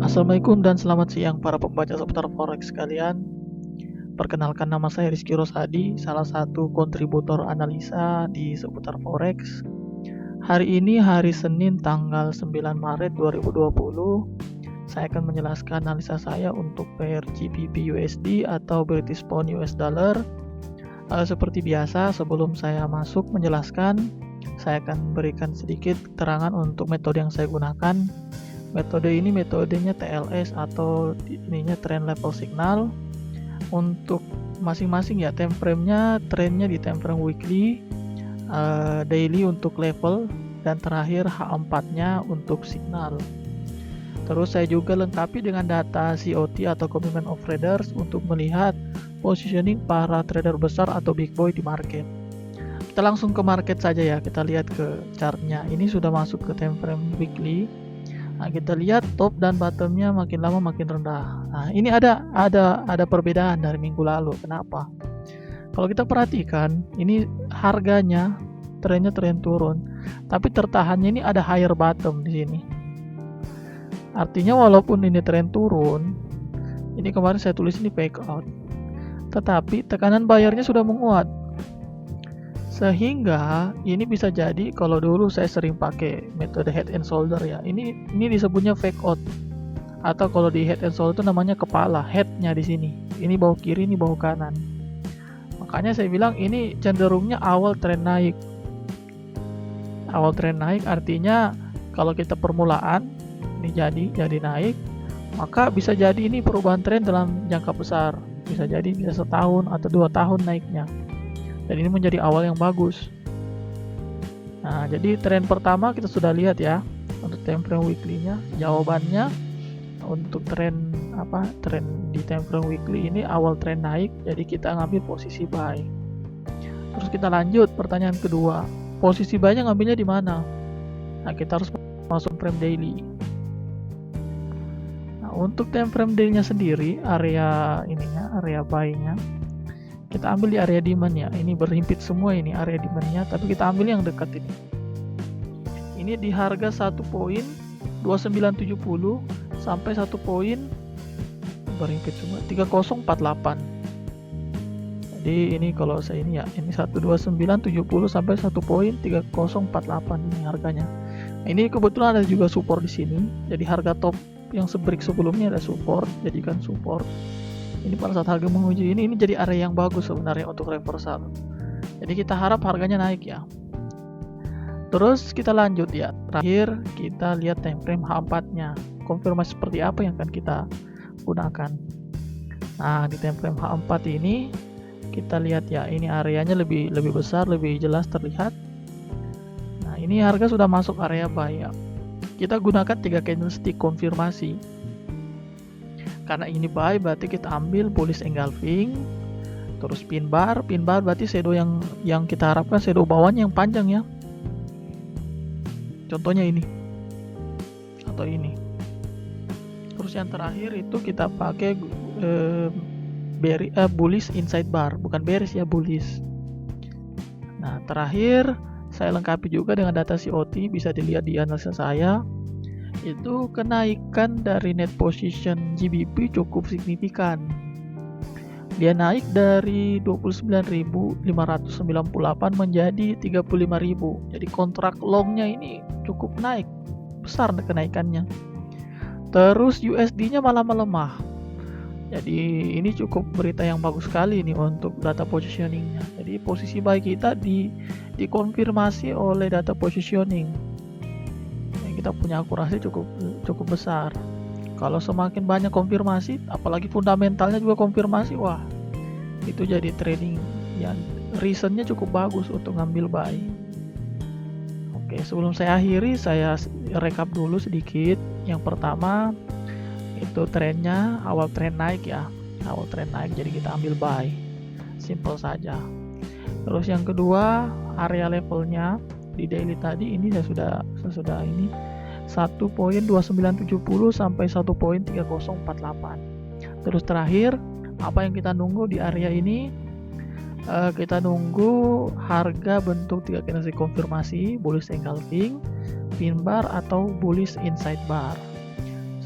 Assalamualaikum dan selamat siang para pembaca seputar forex sekalian. Perkenalkan, nama saya Rizky Rosadi, salah satu kontributor analisa di seputar forex. Hari ini hari Senin tanggal 9 Maret 2020. Saya akan menjelaskan analisa saya untuk pair GBP USD atau British Pound US Dollar. Seperti biasa, sebelum saya masuk menjelaskan, saya akan berikan sedikit keterangan untuk metode yang saya gunakan. Metode ini metodenya TLS atau ininya trend level signal. Untuk masing-masing ya, time frame-nya trennya di time frame weekly, daily untuk level, dan terakhir H4-nya untuk signal. Terus saya juga lengkapi dengan data COT atau Commitment of Traders untuk melihat positioning para trader besar atau big boy di market. Kita langsung ke market saja ya, kita lihat ke chartnya. Ini sudah masuk ke time frame weekly. Nah, kita lihat top dan bottomnya makin lama makin rendah. Nah, ini ada perbedaan dari minggu lalu. Kenapa? Kalau kita perhatikan, ini harganya trennya tren turun, tapi tertahannya ini ada higher bottom di sini. Artinya walaupun ini tren turun, ini kemarin saya tulis ini fake out, tetapi tekanan bayarnya sudah menguat. Sehingga ini bisa jadi, kalau dulu saya sering pakai metode head and shoulder ya, ini disebutnya fake out, atau kalau di head and shoulder itu namanya kepala, headnya di sini, ini bahu kiri, ini bahu kanan. Makanya saya bilang ini cenderungnya awal tren naik. Awal tren naik artinya kalau kita permulaan ini jadi naik, maka bisa jadi ini perubahan tren dalam jangka besar, bisa jadi bisa setahun atau 2 tahun naiknya. Dan ini menjadi awal yang bagus. Nah, jadi tren pertama kita sudah lihat ya untuk time frame weekly-nya. Jawabannya untuk tren di time frame weekly ini awal tren naik, jadi kita ngambil posisi buy. Terus kita lanjut pertanyaan kedua, posisi buy-nya ngambilnya di mana? Nah, kita harus masuk frame daily. Nah, untuk time frame daily-nya sendiri, area buy-nya kita ambil di area demand-nya. Ini berhimpit semua ini area demand-nya, tapi kita ambil yang dekat ini. Ini di harga 1.2970 sampai 1 poin berhimpit semua 3048. Jadi ini kalau saya ini 12970 sampai 1.3048 ini harganya. Nah, ini kebetulan ada juga support di sini. Jadi harga top yang sebreak sebelumnya ada support, jadikan support. Ini pada saat harga menguji ini jadi area yang bagus sebenarnya untuk reversal. Jadi kita harap harganya naik ya. Terus kita lanjut ya. Terakhir kita lihat time frame H4-nya. Konfirmasi seperti apa yang akan kita gunakan. Nah, di time frame H4 ini kita lihat ya, ini areanya lebih besar, lebih jelas terlihat. Nah, ini harga sudah masuk area buy ya. Kita gunakan 3 candlestick konfirmasi. Karena ini buy, berarti kita ambil bullish engulfing, terus pin bar berarti shadow yang kita harapkan shadow bawahnya yang panjang ya. Contohnya ini atau ini. Terus yang terakhir itu kita pakai bullish inside bar, bukan bearish ya, bullish. Nah, terakhir saya lengkapi juga dengan data COT, bisa dilihat di analisa saya. Itu kenaikan dari net position GBP cukup signifikan. Dia naik dari 29.598 menjadi 35.000. Jadi kontrak longnya ini cukup naik, besar kenaikannya. Terus USD-nya malah melemah. Jadi ini cukup berita yang bagus sekali nih untuk data positioningnya. Jadi posisi buy kita dikonfirmasi oleh data positioning. Kita punya akurasi cukup besar. Kalau semakin banyak konfirmasi, apalagi fundamentalnya juga konfirmasi, wah itu jadi trading yang reasonnya cukup bagus untuk ngambil buy. Oke, sebelum saya akhiri, saya rekap dulu sedikit. Yang pertama itu trennya awal tren naik ya, awal tren naik, jadi kita ambil buy, simple saja. Terus yang kedua, area levelnya di daily tadi ini saya sudah ini 1.2970 sampai 1.3048. Terus terakhir apa yang kita nunggu di area ini? Kita nunggu harga bentuk 3 candlestick konfirmasi, bullish engulfing, pin bar atau bullish inside bar.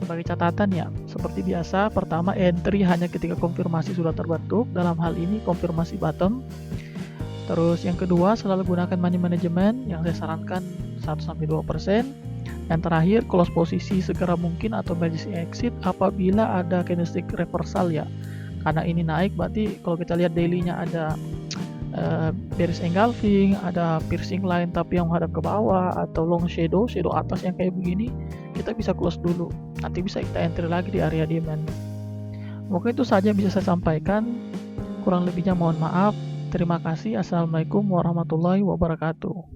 Sebagai catatan ya, seperti biasa, pertama entry hanya ketika konfirmasi sudah terbentuk, dalam hal ini konfirmasi bottom. Terus yang kedua, selalu gunakan money management yang saya sarankan 1-2%. Dan terakhir, close posisi segera mungkin atau emergency exit apabila ada candlestick reversal ya. Karena ini naik, berarti kalau kita lihat daily-nya ada bearish engulfing, ada piercing line tapi yang menghadap ke bawah, atau long shadow atas yang kayak begini, kita bisa close dulu. Nanti bisa kita entry lagi di area demand. Mungkin itu saja yang bisa saya sampaikan. Kurang lebihnya mohon maaf. Terima kasih. Assalamualaikum warahmatullahi wabarakatuh.